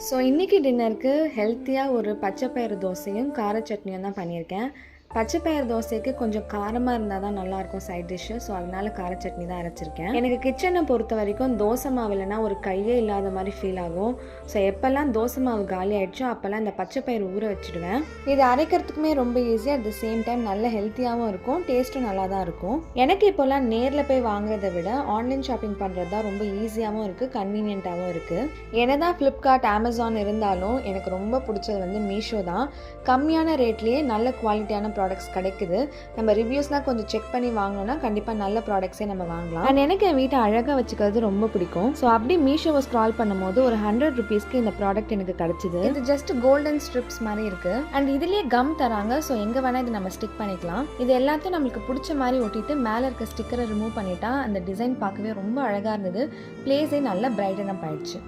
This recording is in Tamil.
ஸோ இன்றைக்கி டின்னருக்கு ஹெல்த்தியாக ஒரு பச்சை பயிறு தோசையும் கார சட்னியும் தான் பண்ணியிருக்கேன். பச்சை பயிறு தோசைக்கு கொஞ்சம் காரமாக இருந்தால் தான் நல்லாயிருக்கும் சைட் டிஷ்ஷு. ஸோ அதனால் கார சட்னி தான் அரைச்சிருக்கேன். எனக்கு கிச்சனை பொறுத்த வரைக்கும் தோசை மாவு இல்லைனா ஒரு கையே இல்லாத மாதிரி ஃபீல் ஆகும். ஸோ எப்போல்லாம் தோசை மாவு காலி ஆகிடுச்சோ அப்போல்லாம் இந்த பச்சை பயிறு ஊற வச்சுடுவேன். இது அரைக்கிறதுக்குமே ரொம்ப ஈஸியாக, அட் த சேம் டைம் நல்ல ஹெல்த்தியாகவும் இருக்கும், டேஸ்ட்டும் நல்லா தான் இருக்கும். எனக்கு இப்போல்லாம் நேரில் போய் வாங்குறதை விட ஆன்லைன் ஷாப்பிங் பண்ணுறது தான் ரொம்ப ஈஸியாகவும் இருக்குது, கன்வீனியண்ட்டாகவும் இருக்குது. என்னதான் ஃப்ளிப்கார்ட், அமேசான் இருந்தாலும் எனக்கு ரொம்ப பிடிச்சது வந்து மீஷோ தான். கம்மியான ரேட்லேயே நல்ல குவாலிட்டியான ப்ராடக்ட்ஸ் கிடைக்குது. நம்ம ரிவ்யூஸ்லாம் கொஞ்சம் செக் பண்ணி வாங்கினோம்னா கண்டிப்பாக நல்ல ப்ராடக்ட்ஸே நம்ம வாங்கலாம். அண்ட் எனக்கு என் வீட்டை அழகாக வச்சுக்கிறது ரொம்ப பிடிக்கும். ஸோ அப்படி மீஷோவை ஸ்க்ரால் பண்ணும்போது ஒரு 100 rupeesக்கு இந்த ப்ராடக்ட் எனக்கு கிடச்சிது. இது ஜஸ்ட் கோல்டன் ஸ்ட்ரிப்ஸ் மாதிரி இருக்குது. அண்ட் இதுலேயே கம் தராங்க. ஸோ எங்கே வேணால் இது நம்ம ஸ்டிக் பண்ணிக்கலாம். இது எல்லாத்தையும் நம்மளுக்கு பிடிச்ச மாதிரி ஒட்டிட்டு மேலே இருக்க ஸ்டிக்கரை ரிமூவ் பண்ணிட்டா அந்த டிசைன் பார்க்கவே ரொம்ப அழகாக இருந்தது. பிளேஸே நல்லா பிரைட்டன் அப் ஆயிடுச்சு.